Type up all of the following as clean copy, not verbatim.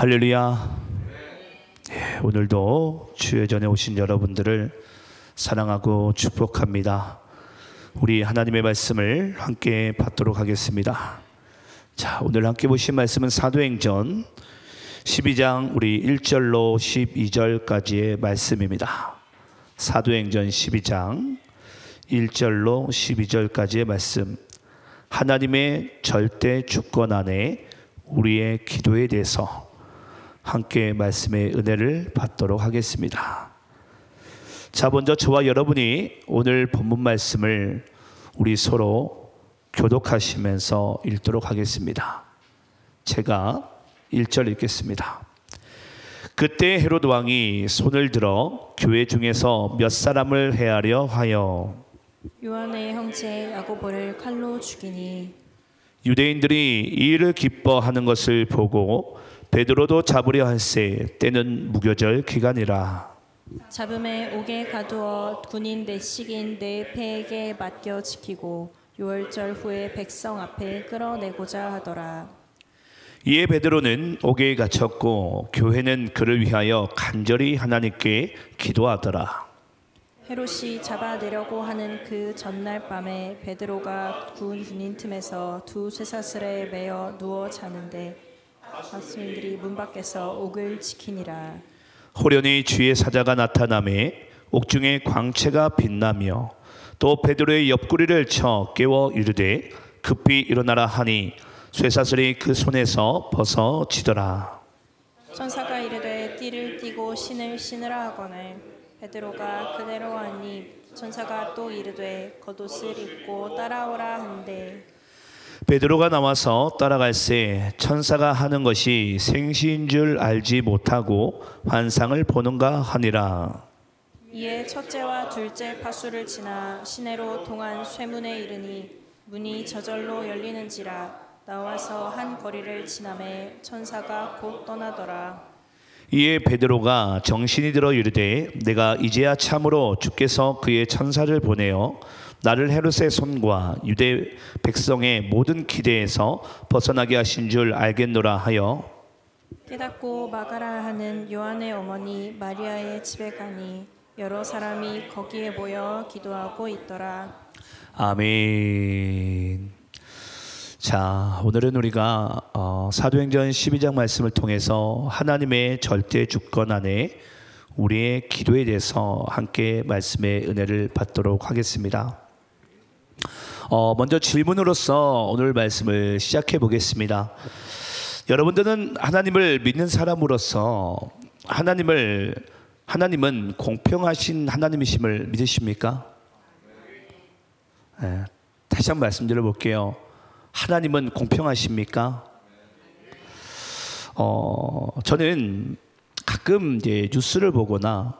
할렐루야. 예, 오늘도 주의 전에 오신 여러분들을 사랑하고 축복합니다. 우리 하나님의 말씀을 함께 받도록 하겠습니다. 자, 오늘 함께 보신 말씀은 사도행전 12장 우리 1절로 12절까지의 말씀입니다. 사도행전 12장 1절로 12절까지의 말씀. 하나님의 절대 주권 안에 우리의 기도에 대해서 함께 말씀의 은혜를 받도록 하겠습니다. 자, 먼저 저와 여러분이 오늘 본문 말씀을 우리 서로 교독하시면서 읽도록 하겠습니다. 제가 1절 읽겠습니다. 그때 헤롯 왕이 손을 들어 교회 중에서 몇 사람을 해하려 하여 요한의 형제 야고보를 칼로 죽이니 유대인들이 이 일을 기뻐하는 것을 보고 베드로도 잡으려 할세 때는 무교절 기간이라. 잡음에 옥에 가두어 군인 내식인 네 패에게 맡겨 지키고 유월절 후에 백성 앞에 끌어내고자 하더라. 이에 베드로는 옥에 갇혔고 교회는 그를 위하여 간절히 하나님께 기도하더라. 헤롯이 잡아내려고 하는 그 전날 밤에 베드로가 군인 틈에서 두 쇠사슬에 매어 누워 자는데 박수인들이 문 밖에서 옥을 지키니라. 호련히 주의 사자가 나타나매 옥중에 광채가 빛나며 또 베드로의 옆구리를 쳐 깨워 이르되 급히 일어나라 하니 쇠사슬이 그 손에서 벗어지더라. 천사가 이르되 띠를 띠고 신을 신으라 하거늘 베드로가 그대로 하니 천사가 또 이르되 겉옷을 입고 따라오라 한대 베드로가 나와서 따라갈새 천사가 하는 것이 생시인 줄 알지 못하고 환상을 보는가 하니라. 이에 첫째와 둘째 파수를 지나 시내로 통한 쇠문에 이르니 문이 저절로 열리는지라. 나와서 한 거리를 지나매 천사가 곧 떠나더라. 이에 베드로가 정신이 들어 이르되 내가 이제야 참으로 주께서 그의 천사를 보내어 나를 헤롯의 손과 유대 백성의 모든 기대에서 벗어나게 하신 줄 알겠노라 하여 깨닫고 마가라 하는 요한의 어머니 마리아의 집에 가니 여러 사람이 거기에 모여 기도하고 있더라. 아멘. 자, 오늘은 우리가 사도행전 12장 말씀을 통해서 하나님의 절대 주권 안에 우리의 기도에 대해서 함께 말씀의 은혜를 받도록 하겠습니다. 먼저 질문으로서 오늘 말씀을 시작해 보겠습니다. 여러분들은 하나님을 믿는 사람으로서 하나님은 공평하신 하나님이심을 믿으십니까? 네, 다시 한번 말씀드려 볼게요. 하나님은 공평하십니까? 저는 가끔 이제 뉴스를 보거나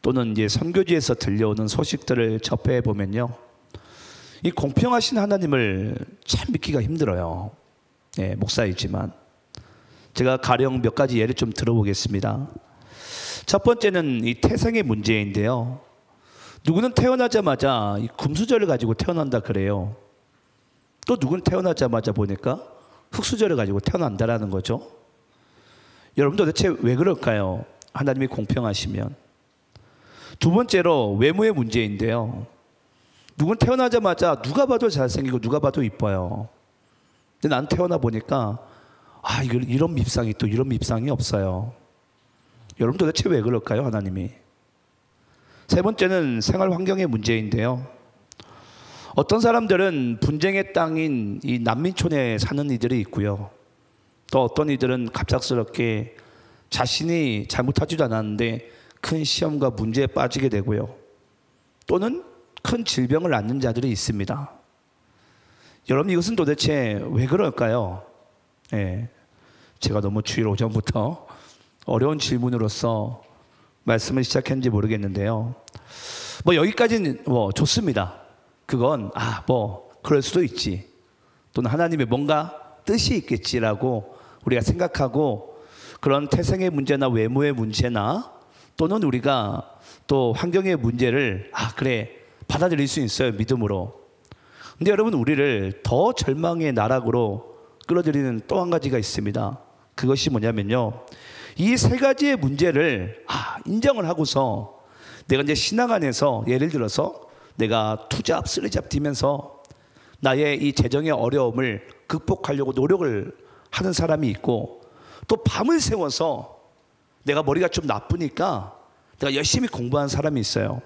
또는 이제 선교지에서 들려오는 소식들을 접해 보면요, 이 공평하신 하나님을 참 믿기가 힘들어요. 네, 목사이지만 제가 가령 몇 가지 예를 좀 들어보겠습니다. 첫 번째는 이 태생의 문제인데요. 누구는 태어나자마자 이 금수저를 가지고 태어난다 그래요. 또 누구는 태어나자마자 보니까 흙수저를 가지고 태어난다라는 거죠. 여러분 도대체 왜 그럴까요? 하나님이 공평하시면. 두 번째로 외모의 문제인데요. 누군 태어나자마자 누가 봐도 잘생기고 누가 봐도 이뻐요. 근데 난 태어나 보니까 이런 밉상이 또 이런 밉상이 없어요. 여러분 도대체 왜 그럴까요? 하나님이. 세 번째는 생활 환경의 문제인데요. 어떤 사람들은 분쟁의 땅인 이 난민촌에 사는 이들이 있고요. 또 어떤 이들은 갑작스럽게 자신이 잘못하지도 않았는데 큰 시험과 문제에 빠지게 되고요. 또는 큰 질병을 앓는 자들이 있습니다. 여러분 이것은 도대체 왜 그럴까요? 예, 제가 너무 주일 오전부터 어려운 질문으로서 말씀을 시작했는지 모르겠는데요. 여기까지는 좋습니다. 그건 그럴 수도 있지. 또는 하나님의 뭔가 뜻이 있겠지라고 우리가 생각하고 그런 태생의 문제나 외모의 문제나 또는 우리가 또 환경의 문제를 그래 받아들일 수 있어요. 믿음으로. 근데 여러분 우리를 더 절망의 나락으로 끌어들이는 또 한 가지가 있습니다. 그것이 뭐냐면요, 이 세 가지의 문제를 인정을 하고서 내가 이제 신앙 안에서 예를 들어서 내가 투잡 쓰리잡 뛰면서 나의 이 재정의 어려움을 극복하려고 노력을 하는 사람이 있고, 또 밤을 새워서 내가 머리가 좀 나쁘니까 내가 열심히 공부한 사람이 있어요.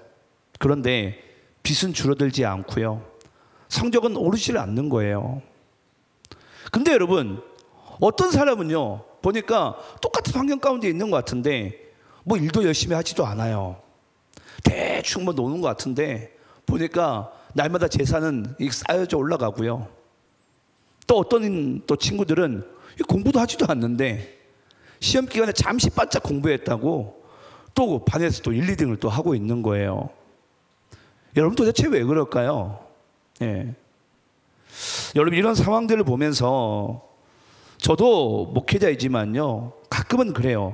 그런데 빚은 줄어들지 않고요, 성적은 오르지 않는 거예요. 근데 여러분, 어떤 사람은요 보니까 똑같은 환경 가운데 있는 것 같은데 뭐 일도 열심히 하지도 않아요. 대충 뭐 노는 것 같은데 보니까 날마다 재산은 쌓여져 올라가고요. 또 어떤 또 친구들은 공부도 하지도 않는데 시험 기간에 잠시 바짝 공부했다고 또 반에서 또 1, 2등을 또 하고 있는 거예요. 여러분 도대체 왜 그럴까요? 예. 여러분 이런 상황들을 보면서 저도 목회자이지만요 가끔은 그래요.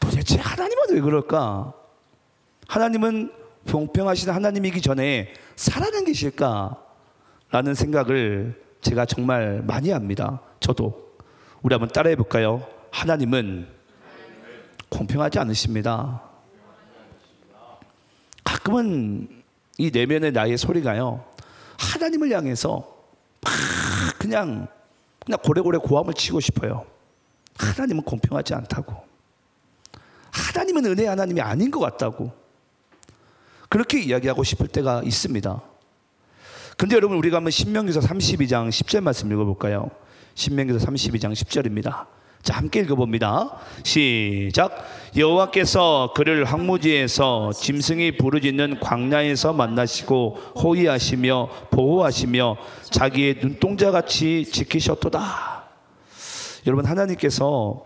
도대체 하나님은 왜 그럴까? 하나님은 공평하신 하나님이기 전에 살아난 계실까? 라는 생각을 제가 정말 많이 합니다. 저도. 우리 한번 따라해 볼까요? 하나님은 공평하지 않으십니다. 가끔은 이 내면의 나의 소리가요 하나님을 향해서 막 그냥 고래고래 고함을 치고 싶어요. 하나님은 공평하지 않다고, 하나님은 은혜 하나님이 아닌 것 같다고, 그렇게 이야기하고 싶을 때가 있습니다. 근데 여러분 우리가 한번 신명기서 32장 10절 말씀 읽어볼까요? 신명기서 32장 10절입니다. 자, 함께 읽어봅니다. 시작. 여호와께서 그를 황무지에서 짐승이 부르짖는 광야에서 만나시고 호위하시며 보호하시며 자기의 눈동자같이 지키셨도다. 여러분 하나님께서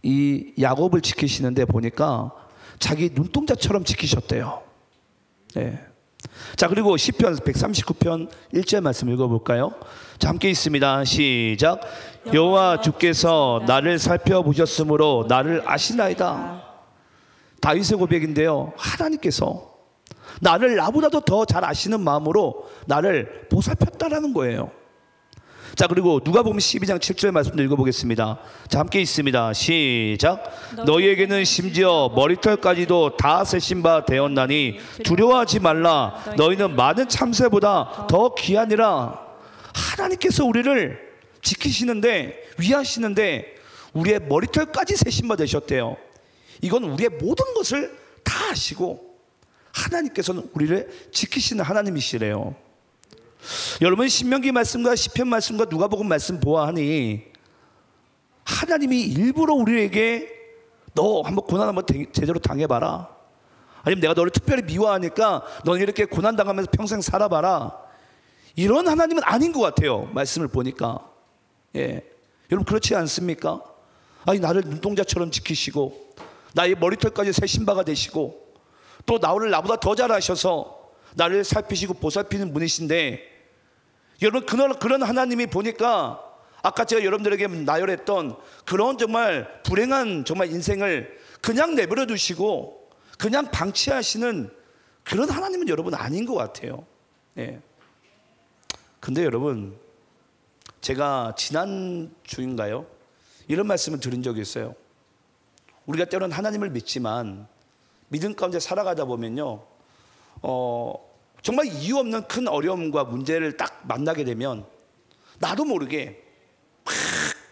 이 야곱을 지키시는데 보니까 자기 눈동자처럼 지키셨대요. 네. 자, 그리고 시편 139편 1절 말씀 읽어볼까요? 자, 함께 있습니다. 시작. 여호와 주께서 나를 살펴보셨으므로 나를 아시나이다. 다윗의 고백인데요, 하나님께서 나를 나보다도 더 잘 아시는 마음으로 나를 보살폈다라는 거예요. 자, 그리고 누가복음 12장 7절 말씀도 읽어보겠습니다. 자, 함께 있습니다. 시작. 너희에게는 심지어 머리털까지도 다 세신 바 되었나니 두려워하지 말라. 너희는 많은 참새보다 더 귀하니라. 하나님께서 우리를 지키시는데, 위하시는데 우리의 머리털까지 세신 바 되셨대요. 이건 우리의 모든 것을 다 아시고 하나님께서는 우리를 지키시는 하나님이시래요. 여러분 신명기 말씀과 시편 말씀과 누가복음 말씀 보아하니 하나님이 일부러 우리에게 너 한번 고난 한번 제대로 당해봐라, 아니면 내가 너를 특별히 미워하니까 너는 이렇게 고난당하면서 평생 살아봐라, 이런 하나님은 아닌 것 같아요. 말씀을 보니까. 예, 여러분 그렇지 않습니까? 아니 나를 눈동자처럼 지키시고 나의 머리털까지 세신 바가 되시고 또 나를 나보다 더 잘하셔서 나를 살피시고 보살피는 분이신데, 여러분 그런 하나님이 보니까 아까 제가 여러분들에게 나열했던 그런 정말 불행한 정말 인생을 그냥 내버려 두시고 그냥 방치하시는 그런 하나님은 여러분 아닌 것 같아요. 예. 근데 여러분 제가 지난 주인가요? 이런 말씀을 드린 적이 있어요. 우리가 때로는 하나님을 믿지만 믿음 가운데 살아가다 보면요 정말 이유 없는 큰 어려움과 문제를 딱 만나게 되면 나도 모르게 막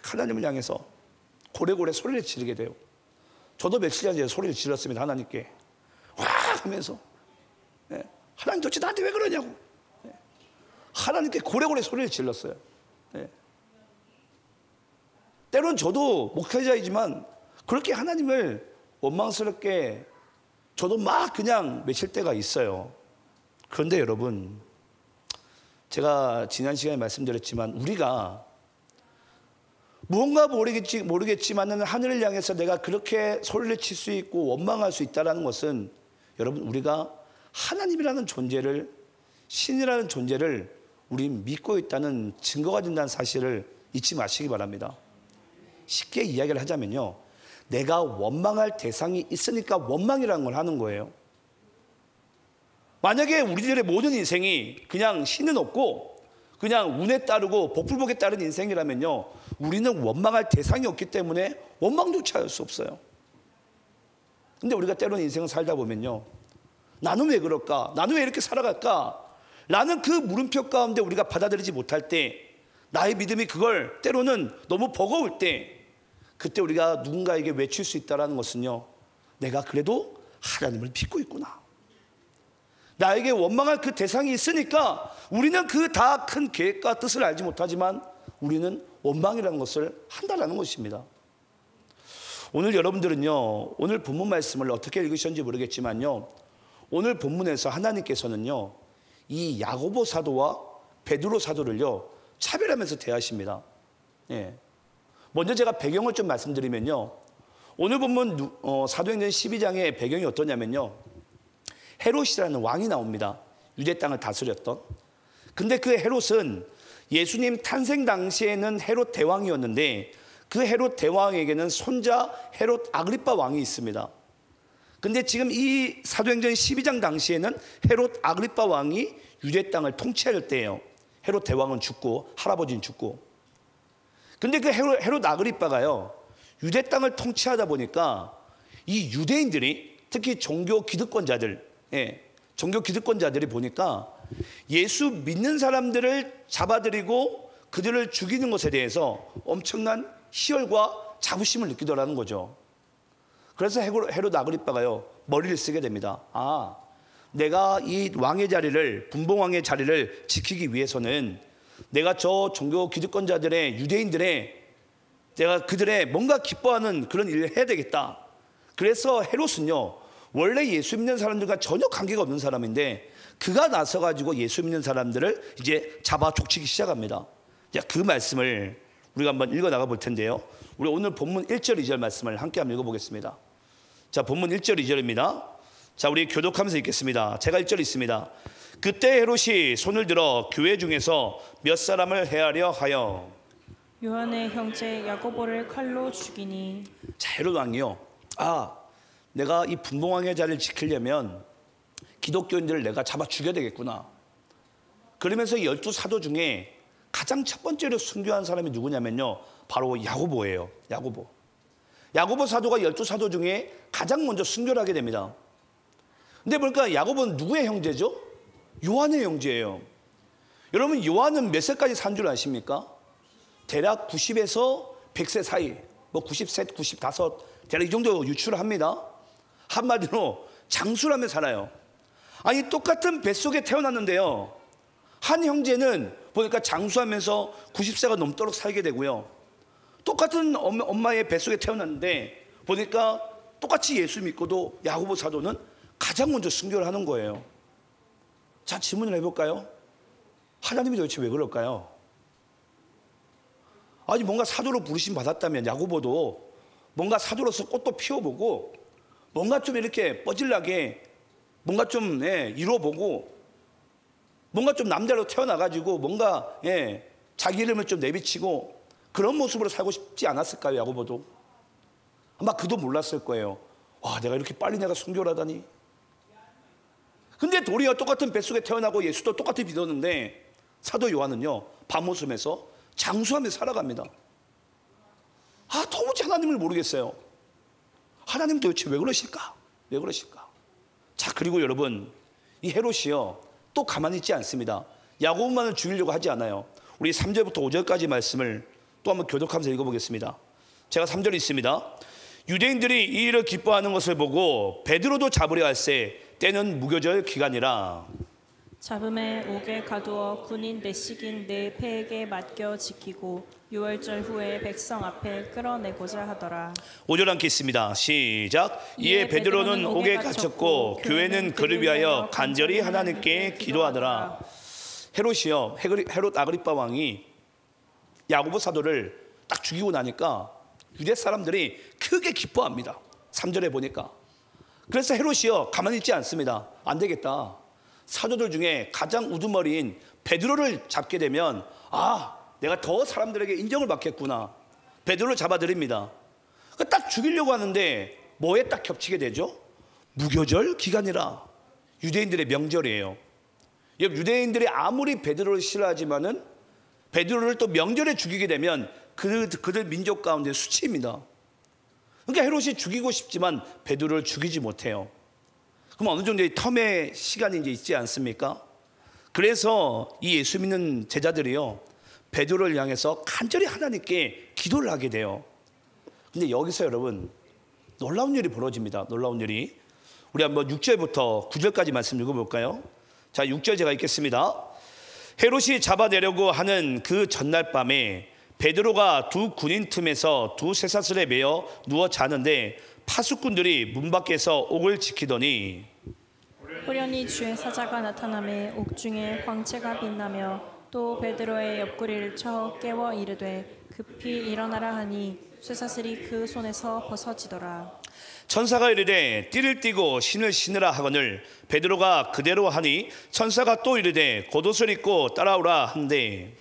하나님을 향해서 고래고래 소리를 지르게 돼요. 저도 며칠 전에 소리를 질렀습니다. 하나님께 와 하면서 하나님 도대체 나한테 왜 그러냐고 하나님께 고래고래 소리를 질렀어요. 때로는 저도 목회자이지만 그렇게 하나님을 원망스럽게 저도 막 그냥 외칠 때가 있어요. 그런데 여러분 제가 지난 시간에 말씀드렸지만 우리가 무언가 모르겠지만은 하늘을 향해서 내가 그렇게 소리를 칠 수 있고 원망할 수 있다는 것은 여러분 우리가 하나님이라는 존재를, 신이라는 존재를 우리 믿고 있다는 증거가 된다는 사실을 잊지 마시기 바랍니다. 쉽게 이야기를 하자면요, 내가 원망할 대상이 있으니까 원망이라는 걸 하는 거예요. 만약에 우리들의 모든 인생이 그냥 신은 없고 그냥 운에 따르고 복불복에 따른 인생이라면요, 우리는 원망할 대상이 없기 때문에 원망조차 할 수 없어요. 근데 우리가 때로는 인생을 살다 보면요, 나는 왜 그럴까? 나는 왜 이렇게 살아갈까? 라는 그 물음표 가운데 우리가 받아들이지 못할 때, 나의 믿음이 그걸 때로는 너무 버거울 때, 그때 우리가 누군가에게 외칠 수 있다는 것은요, 내가 그래도 하나님을 믿고 있구나. 나에게 원망할 그 대상이 있으니까 우리는 그 다 큰 계획과 뜻을 알지 못하지만 우리는 원망이라는 것을 한다는 것입니다. 오늘 여러분들은요, 오늘 본문 말씀을 어떻게 읽으셨는지 모르겠지만요, 오늘 본문에서 하나님께서는요, 이 야고보 사도와 베드로 사도를요, 차별하면서 대하십니다. 예. 먼저 제가 배경을 좀 말씀드리면요, 오늘 본문 사도행전 12장의 배경이 어떠냐면요, 헤롯이라는 왕이 나옵니다. 유대 땅을 다스렸던. 근데 그 헤롯은 예수님 탄생 당시에는 헤롯 대왕이었는데, 그 헤롯 대왕에게는 손자 헤롯 아그리빠 왕이 있습니다. 근데 지금 이 사도행전 12장 당시에는 헤롯 아그리빠 왕이 유대 땅을 통치할 때예요. 헤롯 대왕은 죽고 할아버지는 죽고. 근데 그 헤롯 아그리빠가요, 유대 땅을 통치하다 보니까 이 유대인들이, 특히 종교 기득권자들, 종교 기득권자들이 보니까 예수 믿는 사람들을 잡아들이고 그들을 죽이는 것에 대해서 엄청난 희열과 자부심을 느끼더라는 거죠. 그래서 헤롯 아그리빠가요, 머리를 쓰게 됩니다. 아, 내가 이 왕의 자리를, 분봉왕의 자리를 지키기 위해서는 내가 저 종교 기득권자들의, 유대인들의, 내가 그들의 뭔가 기뻐하는 그런 일을 해야 되겠다. 그래서 헤롯은요, 원래 예수 믿는 사람들과 전혀 관계가 없는 사람인데 그가 나서가지고 예수 믿는 사람들을 이제 잡아 족치기 시작합니다. 자, 그 말씀을 우리가 한번 읽어 나가 볼 텐데요, 우리 오늘 본문 1절 2절 말씀을 함께 한번 읽어보겠습니다. 자, 본문 1절 2절입니다. 자, 우리 교독하면서 읽겠습니다. 제가 1절 있습니다. 그때 헤롯이 손을 들어 교회 중에서 몇 사람을 해하려 하여 요한의 형제 야고보를 칼로 죽이니. 자, 헤롯 왕이요, 아, 내가 이 분봉왕의 자리를 지키려면 기독교인들을 내가 잡아 죽여야 되겠구나. 그러면서 12사도 중에 가장 첫 번째로 순교한 사람이 누구냐면요, 바로 야고보예요. 야고보 사도가 12사도 중에 가장 먼저 순교를 하게 됩니다. 근데 보니까 야고보는 누구의 형제죠? 요한의 형제예요. 여러분, 요한은 몇 세까지 산 줄 아십니까? 대략 90에서 100세 사이, 뭐 90세, 95, 대략 이 정도 유출을 합니다. 한마디로 장수라며 살아요. 아니, 똑같은 뱃속에 태어났는데요, 한 형제는 보니까 장수하면서 90세가 넘도록 살게 되고요, 똑같은 엄마의 뱃속에 태어났는데 보니까 똑같이 예수 믿고도 야고보 사도는 가장 먼저 순교를 하는 거예요. 자, 질문을 해볼까요? 하나님이 도대체 왜 그럴까요? 아니, 뭔가 사도로 부르심 받았다면 야고보도 뭔가 사도로서 꽃도 피워보고 뭔가 좀 이렇게 뻗질나게 뭔가 좀 이뤄보고 뭔가 좀 남자로 태어나가지고 뭔가 자기 이름을 좀 내비치고 그런 모습으로 살고 싶지 않았을까요? 야고보도 아마 그도 몰랐을 거예요. 와, 내가 이렇게 빨리 내가 순교를 하다니. 근데 도리어 똑같은 뱃속에 태어나고 예수도 똑같이 믿었는데 사도 요한은요, 밤웃음에서 장수하며 살아갑니다. 아, 도무지 하나님을 모르겠어요. 하나님 도대체 왜 그러실까? 왜 그러실까? 자, 그리고 여러분, 이 헤롯이요, 또 가만히 있지 않습니다. 야고보만을 죽이려고 하지 않아요. 우리 3절부터 5절까지 말씀을 또 한번 교독하면서 읽어보겠습니다. 제가 3절이 있습니다. 유대인들이 이 일을 기뻐하는 것을 보고 베드로도 잡으려 할세 때는 무교절 기간이라. 잡음에 옥에 가두어 군인 내식인 네 패에게 맡겨 지키고 6월절 후에 백성 앞에 끌어내고자 하더라. 5절 함께 있습니다. 시작. 이에 베드로는 옥에 갇혔고 교회는 그를 위하여 간절히 하나님께 기도하더라. 헤롯이요, 헤롯 아그리빠 왕이 야고보 사도를 딱 죽이고 나니까 유대 사람들이 크게 기뻐합니다. 3절에 보니까. 그래서 헤롯이요, 가만히 있지 않습니다. 안 되겠다. 사도들 중에 가장 우두머리인 베드로를 잡게 되면 아, 내가 더 사람들에게 인정을 받겠구나. 베드로를 잡아들입니다. 딱 죽이려고 하는데 뭐에 딱 겹치게 되죠? 무교절 기간이라. 유대인들의 명절이에요. 유대인들이 아무리 베드로를 싫어하지만은 베드로를 또 명절에 죽이게 되면 그들 민족 가운데 수치입니다. 그러니까 헤롯이 죽이고 싶지만 베드로를 죽이지 못해요. 그럼 어느 정도의 텀의 시간이 이제 있지 않습니까? 그래서 이 예수 믿는 제자들이요, 베드로를 향해서 간절히 하나님께 기도를 하게 돼요. 근데 여기서 여러분 놀라운 일이 벌어집니다. 놀라운 일이. 우리 한번 6절부터 9절까지 말씀 읽어볼까요? 자, 6절 제가 읽겠습니다. 헤롯이 잡아내려고 하는 그 전날 밤에 베드로가 두 군인 틈에서 두 쇠사슬에 매여 누워 자는데 파수꾼들이 문 밖에서 옥을 지키더니 호련히 주의 사자가 나타나매 옥중에 광채가 빛나며 또 베드로의 옆구리를 쳐 깨워 이르되 급히 일어나라 하니 쇠사슬이 그 손에서 벗어지더라. 천사가 이르되 띠를 띠고 신을 신으라 하거늘 베드로가 그대로 하니 천사가 또 이르되 겉옷을 입고 따라오라 한대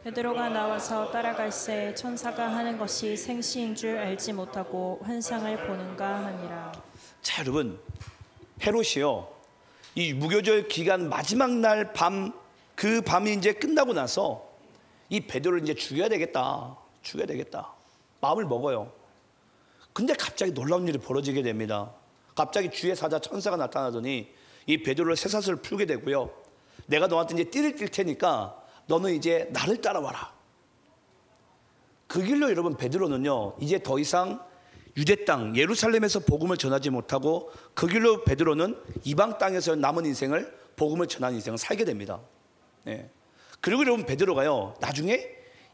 베드로가 나와서 따라갈새 천사가 하는 것이 생시인 줄 알지 못하고 환상을 보는가 하니라. 자, 여러분, 헤롯이요, 이 무교절 기간 마지막 날 밤, 그 밤이 이제 끝나고 나서 이 베드로를 이제 죽여야 되겠다 마음을 먹어요. 근데 갑자기 놀라운 일이 벌어지게 됩니다. 갑자기 주의 사자 천사가 나타나더니 이 베드로를 쇠사슬을 풀게 되고요, 내가 너한테 이제 띠를 띌 테니까 너는 이제 나를 따라와라. 그 길로 여러분 베드로는요 이제 더 이상 유대 땅 예루살렘에서 복음을 전하지 못하고 그 길로 베드로는 이방 땅에서 남은 인생을 복음을 전하는 인생을 살게 됩니다. 네. 그리고 여러분 베드로가요 나중에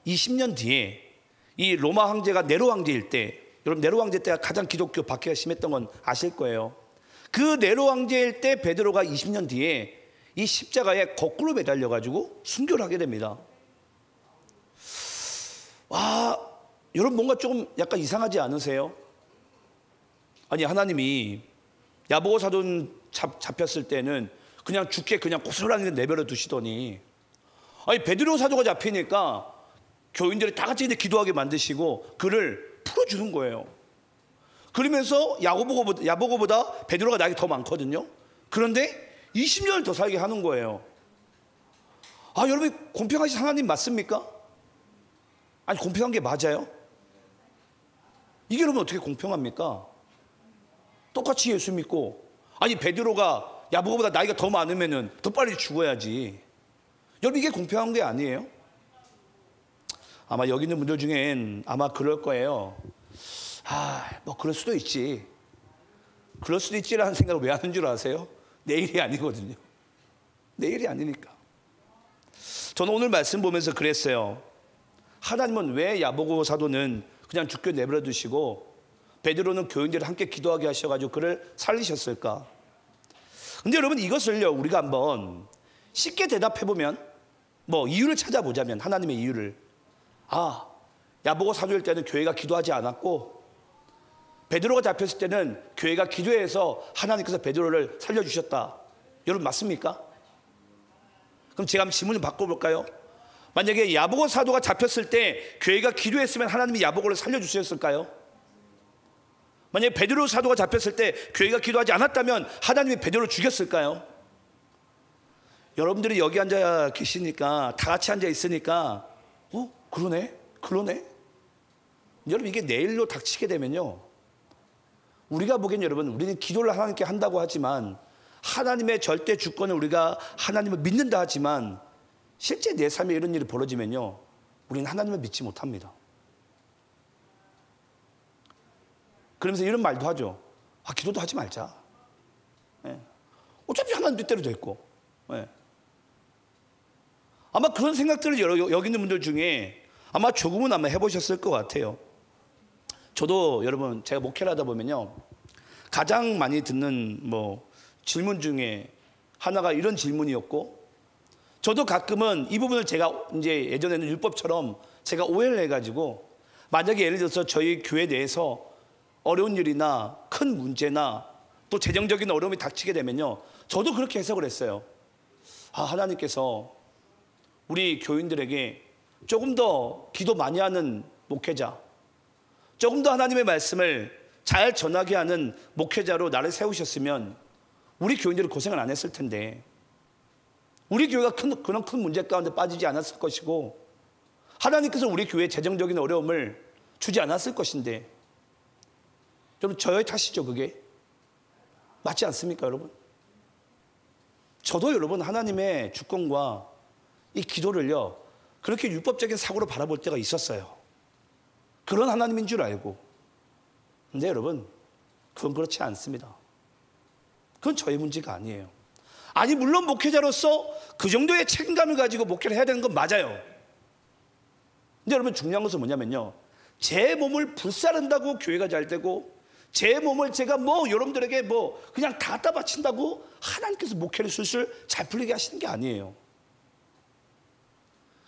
20년 뒤에 이 로마 황제가 네로 황제일 때, 여러분 네로 황제 때가 가장 기독교 박해가 심했던 건 아실 거예요. 그 네로 황제일 때 베드로가 20년 뒤에 이 십자가에 거꾸로 매달려 가지고 순교를 하게 됩니다. 와, 여러분 뭔가 조금 약간 이상하지 않으세요? 아니, 하나님이 야보고 사돈 잡혔을 때는 그냥 죽게 그냥 고스란히 내버려 두시더니, 아니 베드로 사도가 잡히니까 교인들이 다 같이 기도하게 만드시고 그를 풀어주는 거예요. 그러면서 야보고보다 베드로가 나이가 더 많거든요. 그런데 20년을 더 살게 하는 거예요. 아, 여러분 공평하신 하나님 맞습니까? 아니, 공평한 게 맞아요? 이게 여러분 어떻게 공평합니까? 똑같이 예수 믿고, 아니 베드로가 야보고보다 나이가 더 많으면은 더 빨리 죽어야지. 여러분 이게 공평한 게 아니에요? 아마 여기 있는 분들 중엔 아마 그럴 거예요. 뭐 그럴 수도 있지. 그럴 수도 있지라는 생각을 왜 하는 줄 아세요? 내일이 아니거든요. 내일이 아니니까. 저는 오늘 말씀 보면서 그랬어요. 하나님은 왜 야보고 사도는 그냥 죽게 내버려 두시고 베드로는 교인들을 함께 기도하게 하셔가지고 그를 살리셨을까? 근데 여러분 이것을요 우리가 한번 쉽게 대답해보면, 뭐 이유를 찾아보자면, 하나님의 이유를, 야보고 사도일 때는 교회가 기도하지 않았고 베드로가 잡혔을 때는 교회가 기도해서 하나님께서 베드로를 살려주셨다. 여러분 맞습니까? 그럼 제가 한번 질문을 바꿔볼까요? 만약에 야보고 사도가 잡혔을 때 교회가 기도했으면 하나님이 야보고를 살려주셨을까요? 만약에 베드로 사도가 잡혔을 때 교회가 기도하지 않았다면 하나님이 베드로를 죽였을까요? 여러분들이 여기 앉아 계시니까, 다 같이 앉아 있으니까 그러네. 여러분 이게 내일로 닥치게 되면요, 우리가 보기엔 여러분 우리는 기도를 하나님께 한다고 하지만 하나님의 절대 주권을 우리가 하나님을 믿는다 하지만 실제 내 삶에 이런 일이 벌어지면요 우리는 하나님을 믿지 못합니다. 그러면서 이런 말도 하죠. 기도도 하지 말자. 어차피 하나님 뜻대로 됐고. 아마 그런 생각들을 여기 있는 분들 중에 아마 조금은 아마 해보셨을 것 같아요. 저도 여러분 제가 목회를 하다 보면요 가장 많이 듣는 질문 중에 하나가 이런 질문이었고, 저도 가끔은 이 부분을 제가 이제 예전에는 율법처럼 제가 오해를 해가지고, 만약에 예를 들어서 저희 교회 내에서 어려운 일이나 큰 문제나 또 재정적인 어려움이 닥치게 되면요 저도 그렇게 해석을 했어요. 하나님께서 우리 교인들에게 조금 더 기도 많이 하는 목회자, 조금 더 하나님의 말씀을 잘 전하게 하는 목회자로 나를 세우셨으면 우리 교인들은 고생을 안 했을 텐데, 우리 교회가 그런 큰 문제 가운데 빠지지 않았을 것이고, 하나님께서 우리 교회에 재정적인 어려움을 주지 않았을 것인데, 여러분 저의 탓이죠. 그게 맞지 않습니까 여러분? 저도 여러분 하나님의 주권과 이 기도를요 그렇게 율법적인 사고로 바라볼 때가 있었어요. 그런 하나님인 줄 알고. 근데 여러분 그건 그렇지 않습니다. 그건 저의 문제가 아니에요. 아니 물론 목회자로서 그 정도의 책임감을 가지고 목회를 해야 되는 건 맞아요. 근데 여러분 중요한 것은 뭐냐면요, 제 몸을 불사른다고 교회가 잘 되고, 제 몸을 제가 여러분들에게 그냥 다 갖다 바친다고 하나님께서 목회를 술술 잘 풀리게 하시는 게 아니에요.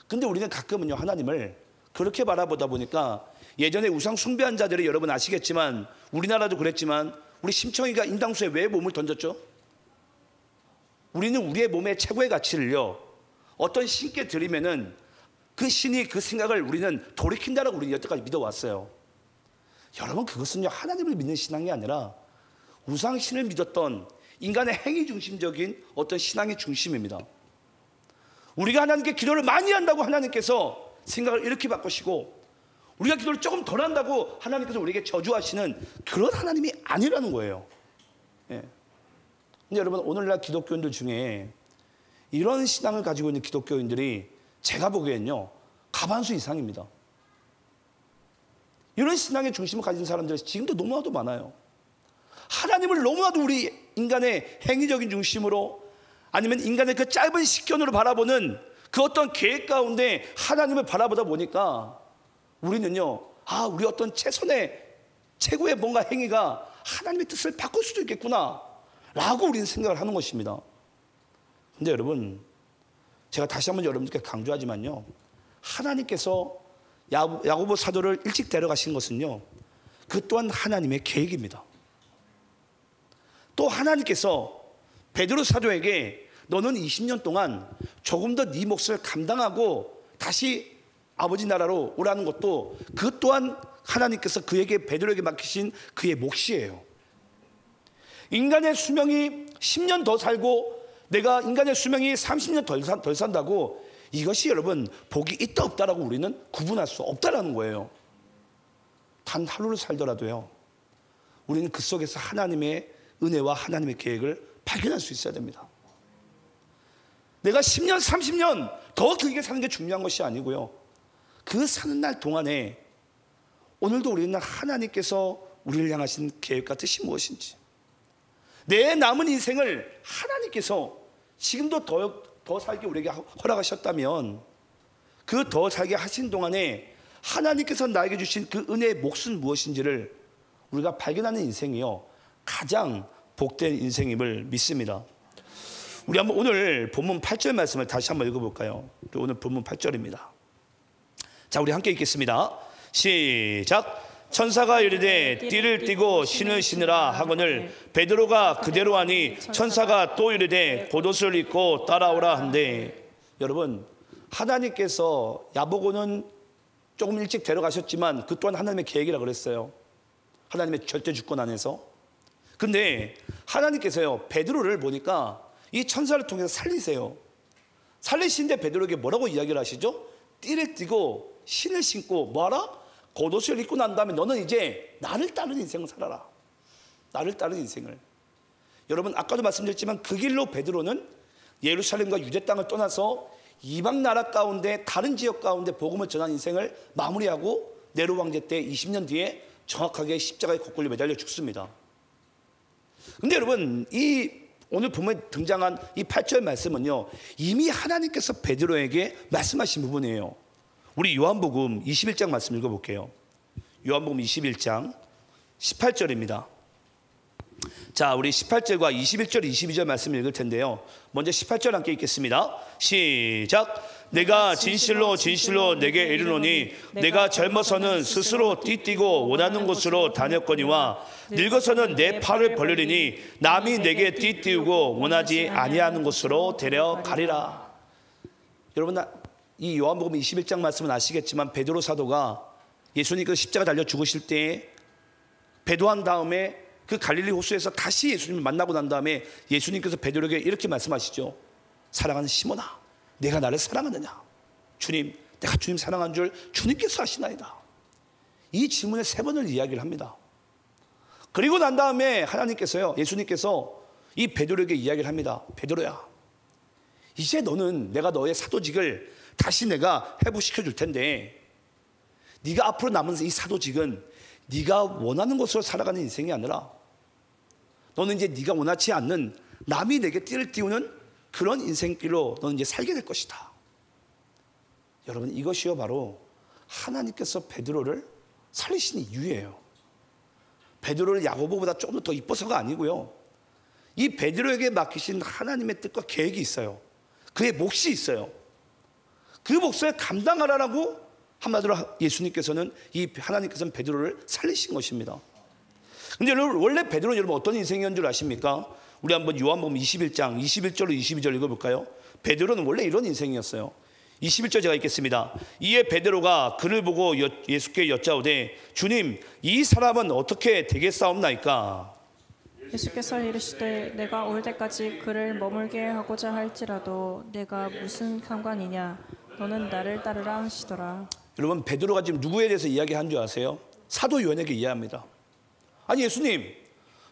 근데 우리는 가끔은요 하나님을 그렇게 바라보다 보니까, 예전에 우상 숭배한 자들이 여러분 아시겠지만, 우리나라도 그랬지만 우리 심청이가 인당수에 왜 몸을 던졌죠? 우리는 우리의 몸의 최고의 가치를요 어떤 신께 드리면은 그 신이 그 생각을 우리는 돌이킨다라고 우리는 여태까지 믿어왔어요. 여러분 그것은요 하나님을 믿는 신앙이 아니라 우상신을 믿었던 인간의 행위 중심적인 어떤 신앙의 중심입니다. 우리가 하나님께 기도를 많이 한다고 하나님께서 생각을 이렇게 바꾸시고, 우리가 기도를 조금 덜 한다고 하나님께서 우리에게 저주하시는 그런 하나님이 아니라는 거예요. 예. 근데 여러분 오늘날 기독교인들 중에 이런 신앙을 가지고 있는 기독교인들이 제가 보기엔요 과반수 이상입니다. 이런 신앙의 중심을 가진 사람들이 지금도 너무나도 많아요. 하나님을 너무나도 우리 인간의 행위적인 중심으로, 아니면 인간의 그 짧은 식견으로 바라보는 그 어떤 계획 가운데 하나님을 바라보다 보니까 우리는요 우리 어떤 최고의 뭔가 행위가 하나님의 뜻을 바꿀 수도 있겠구나 라고 우리는 생각을 하는 것입니다. 근데 여러분 제가 다시 한번 여러분들께 강조하지만요, 하나님께서 야고보 사도를 일찍 데려가신 것은요 그 또한 하나님의 계획입니다. 또 하나님께서 베드로 사도에게 너는 20년 동안 조금 더 네 몫을 감당하고 다시 아버지 나라로 오라는 것도 그 또한 하나님께서 베드로에게 맡기신 그의 몫이에요. 인간의 수명이 10년 더 살고 내가 인간의 수명이 30년 덜 산다고 이것이 여러분 복이 있다 없다라고 우리는 구분할 수 없다라는 거예요. 단 하루를 살더라도요 우리는 그 속에서 하나님의 은혜와 하나님의 계획을 발견할 수 있어야 됩니다. 내가 10년 30년 더 길게 사는 게 중요한 것이 아니고요, 그 사는 날 동안에 오늘도 우리는 하나님께서 우리를 향하신 계획과 뜻이 무엇인지, 내 남은 인생을 하나님께서 지금도 더 살게 우리에게 허락하셨다면 그 더 살게 하신 동안에 하나님께서 나에게 주신 그 은혜의 몫은 무엇인지를 우리가 발견하는 인생이요 가장 복된 인생임을 믿습니다. 우리 한번 오늘 본문 8절 말씀을 다시 한번 읽어볼까요? 오늘 본문 8절입니다. 자, 우리 함께 읽겠습니다. 시작. 천사가 이르되 띠를 띠고 신을 신으라 하거늘 베드로가 그대로 하니 천사가 또 이르되 겉옷을 입고 따라오라 한대. 여러분 하나님께서 야고보는 조금 일찍 데려가셨지만 그 또한 하나님의 계획이라 그랬어요. 하나님의 절대 주권 안에서. 근데 하나님께서요 베드로를 보니까 이 천사를 통해서 살리세요. 살리신데 베드로에게 뭐라고 이야기를 하시죠? 띠를 띠고 신을 신고 뭐하라? 겉옷을 입고 난 다음에 너는 이제 나를 따르는 인생을 살아라. 나를 따르는 인생을. 여러분 아까도 말씀드렸지만 그 길로 베드로는 예루살렘과 유대 땅을 떠나서 이방 나라 가운데 다른 지역 가운데 복음을 전한 인생을 마무리하고 네로 황제 때 20년 뒤에 정확하게 십자가에 거꾸로 매달려 죽습니다. 근데 여러분 이 오늘 본문에 등장한 이 8절 말씀은요 이미 하나님께서 베드로에게 말씀하신 부분이에요. 우리 요한복음 21장 말씀 읽어볼게요. 요한복음 21장 18절입니다. 자, 우리 18절과 21절, 22절 말씀 읽을 텐데요. 먼저 18절 함께 읽겠습니다. 시작. 내가 진실로 진실로 내게 이르노니 내가 젊어서는 스스로 띠띠고 원하는 곳으로 다녔거니와 늙어서는 내 팔을 벌리리니 남이 내게 띠띠우고 원하지 아니하는 곳으로 데려가리라. 여러분 이 요한복음 21장 말씀은 아시겠지만 베드로 사도가 예수님께서 십자가 달려 죽으실 때 배도한 다음에 그 갈릴리 호수에서 다시 예수님을 만나고 난 다음에 예수님께서 베드로에게 이렇게 말씀하시죠. 사랑하는 시몬아, 내가 나를 사랑하느냐? 주님, 내가 주님 사랑한 줄 주님께서 아시나이다. 이 질문에 3번을 이야기를 합니다. 그리고 난 다음에 하나님께서요, 예수님께서 이 베드로에게 이야기를 합니다. 베드로야, 이제 너는 내가 너의 사도직을 다시 내가 회복시켜 줄 텐데, 네가 앞으로 남은 이 사도직은 네가 원하는 것으로 살아가는 인생이 아니라 너는 이제 네가 원하지 않는 남이 내게 띠를 띄우는 그런 인생길로 너는 이제 살게 될 것이다. 여러분, 이것이요 바로 하나님께서 베드로를 살리신 이유예요. 베드로를 야고보보다 조금 더 이뻐서가 아니고요, 이 베드로에게 맡기신 하나님의 뜻과 계획이 있어요. 그의 몫이 있어요. 그 몫을 감당하라라고 한마디로 예수님께서는, 이 하나님께서는 베드로를 살리신 것입니다. 근데 여러분, 원래 베드로는 여러분 어떤 인생이었는 줄 아십니까? 우리 한번 요한복음 21장 21절로 22절 읽어볼까요? 베드로는 원래 이런 인생이었어요. 21절 제가 읽겠습니다. 이에 베드로가 그를 보고 예수께 여짜오되 주님, 이 사람은 어떻게 되겠사옵나이까? 예수께서 이르시되 내가 올 때까지 그를 머물게 하고자 할지라도 내가 무슨 상관이냐? 너는 나를 따르라 하시더라. 여러분, 베드로가 지금 누구에 대해서 이야기한 줄 아세요? 사도 요한에게 이야기합니다. 아니 예수님,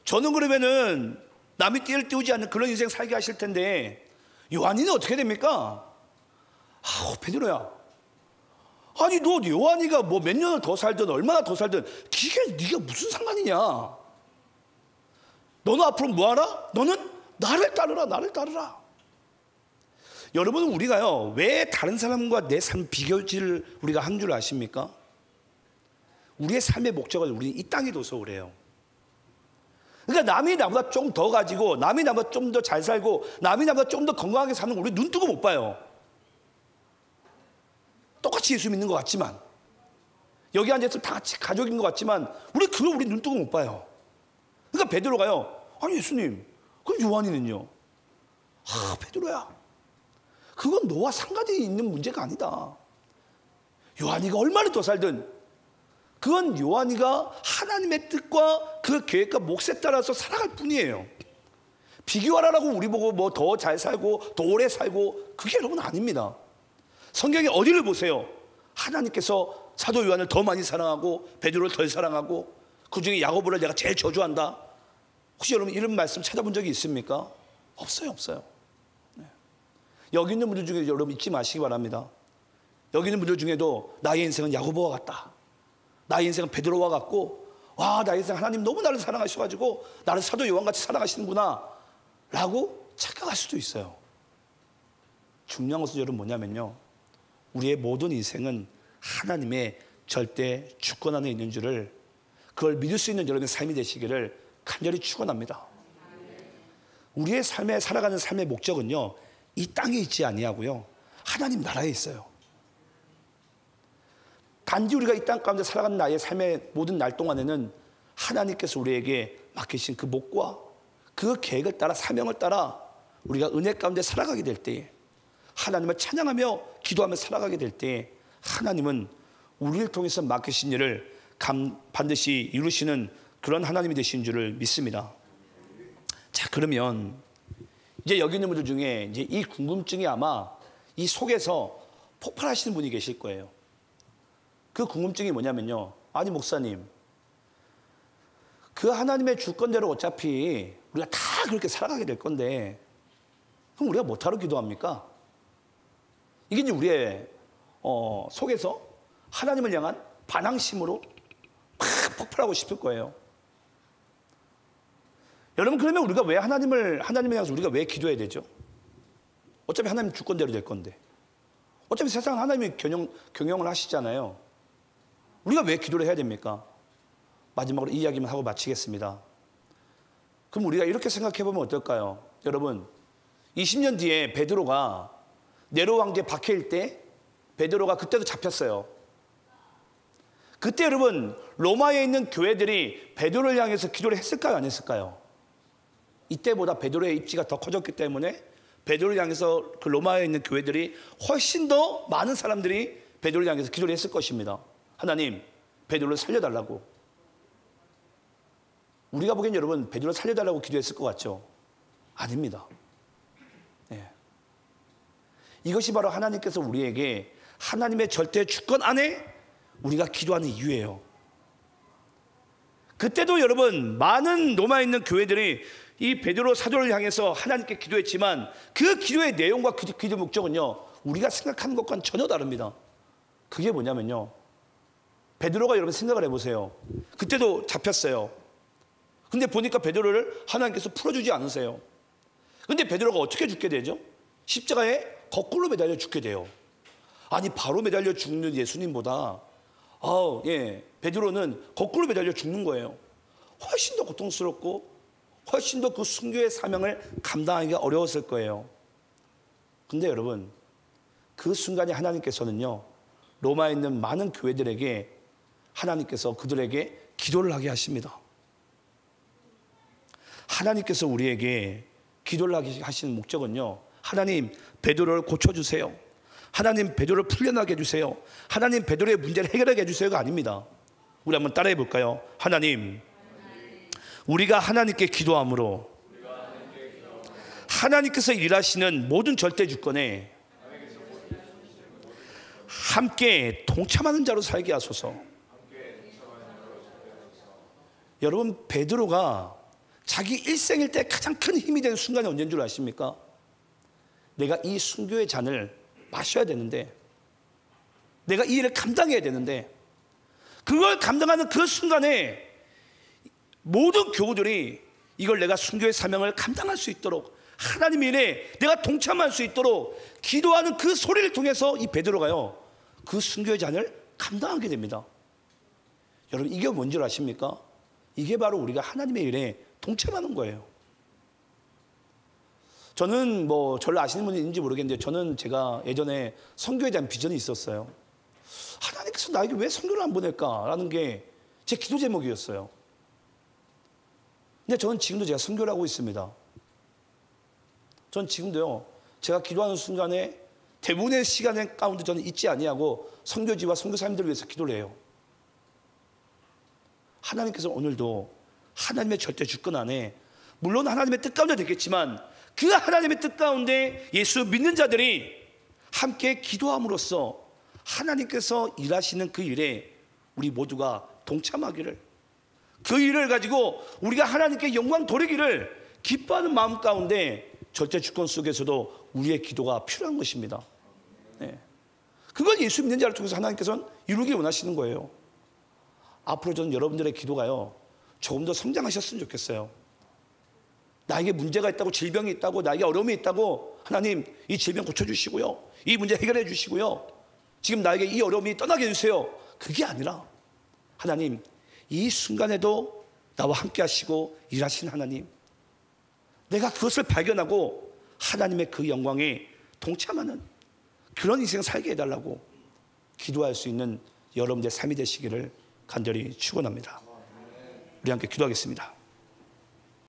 저는 그러면은 남이 띠를 띄우지 않는 그런 인생 살게 하실 텐데 요한이는 어떻게 됩니까? 베드로야, 아니 너 요한이가 뭐 몇 년을 더 살든 얼마나 더 살든 그게 네가 무슨 상관이냐? 너는 앞으로 뭐 하라? 너는 나를 따르라, 나를 따르라. 여러분, 우리가요 왜 다른 사람과 내 삶 비교질을 우리가 한 줄 아십니까? 우리의 삶의 목적을 우리는 이 땅에 둬서 그래요. 그러니까 남이 나보다 좀 더 가지고, 남이 나보다 좀 더 잘 살고, 남이 나보다 좀 더 건강하게 사는 거 우리 눈 뜨고 못 봐요. 똑같이 예수 믿는 것 같지만, 여기 앉아서 다 같이 가족인 것 같지만 그걸 우리 눈 뜨고 못 봐요. 그러니까 베드로가요, 아니 예수님, 그럼 요한이는요? 베드로야, 그건 너와 상관이 있는 문제가 아니다. 요한이가 얼마나 더 살든 그건 요한이가 하나님의 뜻과 그 계획과 몫에 따라서 살아갈 뿐이에요. 비교하라라고 우리 보고 뭐 더 잘 살고 더 오래 살고, 그게 여러분 아닙니다. 성경의 어디를 보세요? 하나님께서 사도 요한을 더 많이 사랑하고 베드로를 덜 사랑하고 그중에 야고보를 내가 제일 저주한다. 혹시 여러분 이런 말씀 찾아본 적이 있습니까? 없어요, 없어요. 네. 여기 있는 분들 중에 여러분 잊지 마시기 바랍니다. 여기 있는 분들 중에도 나의 인생은 야고보와 같다, 나의 인생은 베드로와 같고, 와, 나의 인생 하나님 너무 나를 사랑하셔가지고 나를 사도 요한같이 사랑하시는구나 라고 착각할 수도 있어요. 중요한 것은 여러분 뭐냐면요, 우리의 모든 인생은 하나님의 절대 주권 안에 있는 줄을, 그걸 믿을 수 있는 여러분의 삶이 되시기를 간절히 축원합니다. 우리의 삶에 살아가는 삶의 목적은요 이 땅에 있지 아니하고요 하나님 나라에 있어요. 단지 우리가 이 땅 가운데 살아가는 나의 삶의 모든 날 동안에는 하나님께서 우리에게 맡기신 그 목과 그 계획을 따라, 사명을 따라 우리가 은혜 가운데 살아가게 될 때에, 하나님을 찬양하며 기도하며 살아가게 될 때에 하나님은 우리를 통해서 맡기신 일을 반드시 이루시는 그런 하나님이 되신 줄을 믿습니다. 자, 그러면 이제 여기 있는 분들 중에 이제 이 궁금증이 아마 이 속에서 폭발하시는 분이 계실 거예요. 그 궁금증이 뭐냐면요, 아니 목사님, 그 하나님의 주권대로 어차피 우리가 다 그렇게 살아가게 될 건데 그럼 우리가 뭐하러 기도합니까? 이게 이제 우리의 속에서 하나님을 향한 반항심으로 막 폭발하고 싶을 거예요. 여러분, 그러면 우리가 왜 하나님을 향해서 우리가 왜 기도해야 되죠? 어차피 하나님 주권대로 될 건데, 어차피 세상은 하나님이 경영을 하시잖아요. 우리가 왜 기도를 해야 됩니까? 마지막으로 이 이야기만 하고 마치겠습니다. 그럼 우리가 이렇게 생각해 보면 어떨까요? 여러분, 20년 뒤에 베드로가 네로 왕제 박해일 때 베드로가 그때도 잡혔어요. 그때 여러분 로마에 있는 교회들이 베드로를 향해서 기도를 했을까요, 안 했을까요? 이때보다 베드로의 입지가 더 커졌기 때문에 베드로를 향해서 그 로마에 있는 교회들이 훨씬 더 많은 사람들이 베드로를 향해서 기도를 했을 것입니다. 하나님, 베드로를 살려달라고. 우리가 보기엔 여러분 베드로를 살려달라고 기도했을 것 같죠? 아닙니다. 네. 이것이 바로 하나님께서 우리에게 하나님의 절대 주권 안에 우리가 기도하는 이유예요. 그때도 여러분 많은 로마에 있는 교회들이 이 베드로 사도를 향해서 하나님께 기도했지만 그 기도의 내용과 그 기도 목적은요, 우리가 생각하는 것과는 전혀 다릅니다. 그게 뭐냐면요, 베드로가 여러분 생각을 해보세요. 그때도 잡혔어요. 근데 보니까 베드로를 하나님께서 풀어주지 않으세요. 근데 베드로가 어떻게 죽게 되죠? 십자가에 거꾸로 매달려 죽게 돼요. 아니, 바로 매달려 죽는 예수님보다 베드로는 거꾸로 매달려 죽는 거예요. 훨씬 더 고통스럽고 훨씬 더 그 순교의 사명을 감당하기가 어려웠을 거예요. 근데 여러분, 그 순간에 하나님께서는요, 로마에 있는 많은 교회들에게 하나님께서 그들에게 기도를 하게 하십니다. 하나님께서 우리에게 기도를 하게 하시는 목적은요, 하나님 베드로를 고쳐주세요, 하나님 베드로를 풀려나게 해주세요, 하나님 베드로의 문제를 해결하게 해주세요가 아닙니다. 우리 한번 따라해 볼까요? 하나님, 우리가 하나님께 기도함으로 하나님께서 일하시는 모든 절대 주권에 함께 동참하는 자로 살게 하소서. 여러분, 베드로가 자기 일생일 때 가장 큰 힘이 되는 순간이 언제인 줄 아십니까? 내가 이 순교의 잔을 마셔야 되는데, 내가 이 일을 감당해야 되는데, 그걸 감당하는 그 순간에 모든 교우들이 이걸 내가 순교의 사명을 감당할 수 있도록, 하나님의 일에 내가 동참할 수 있도록 기도하는 그 소리를 통해서 이 베드로가요, 그 순교의 잔을 감당하게 됩니다. 여러분, 이게 뭔지 아십니까? 이게 바로 우리가 하나님의 일에 동참하는 거예요. 저는 저를 아시는 분이 있는지 모르겠는데, 저는 제가 예전에 선교에 대한 비전이 있었어요. 하나님께서 나에게 왜 선교를 안 보낼까라는 게 제 기도 제목이었어요. 근데 저는 지금도 제가 선교를 하고 있습니다. 전 지금도요, 제가 기도하는 순간에 대부분의 시간 가운데 저는 잊지 아니하고 선교지와 선교사님들을 위해서 기도를 해요. 하나님께서 오늘도 하나님의 절대 주권 안에, 물론 하나님의 뜻 가운데 되겠지만 그 하나님의 뜻 가운데 예수 믿는 자들이 함께 기도함으로써 하나님께서 일하시는 그 일에 우리 모두가 동참하기를, 그 일을 가지고 우리가 하나님께 영광 돌리기를 기뻐하는 마음 가운데 절대 주권 속에서도 우리의 기도가 필요한 것입니다. 그걸 예수 믿는 자를 통해서 하나님께서는 이루기 원하시는 거예요. 앞으로 저는 여러분들의 기도가요, 조금 더 성장하셨으면 좋겠어요. 나에게 문제가 있다고, 질병이 있다고, 나에게 어려움이 있다고, 하나님 이 질병 고쳐주시고요, 이 문제 해결해 주시고요, 지금 나에게 이 어려움이 떠나게 해주세요. 그게 아니라, 하나님 이 순간에도 나와 함께 하시고 일하신 하나님, 내가 그것을 발견하고 하나님의 그 영광에 동참하는 그런 인생 살게 해달라고 기도할 수 있는 여러분들의 삶이 되시기를 간절히 축원합니다. 우리 함께 기도하겠습니다.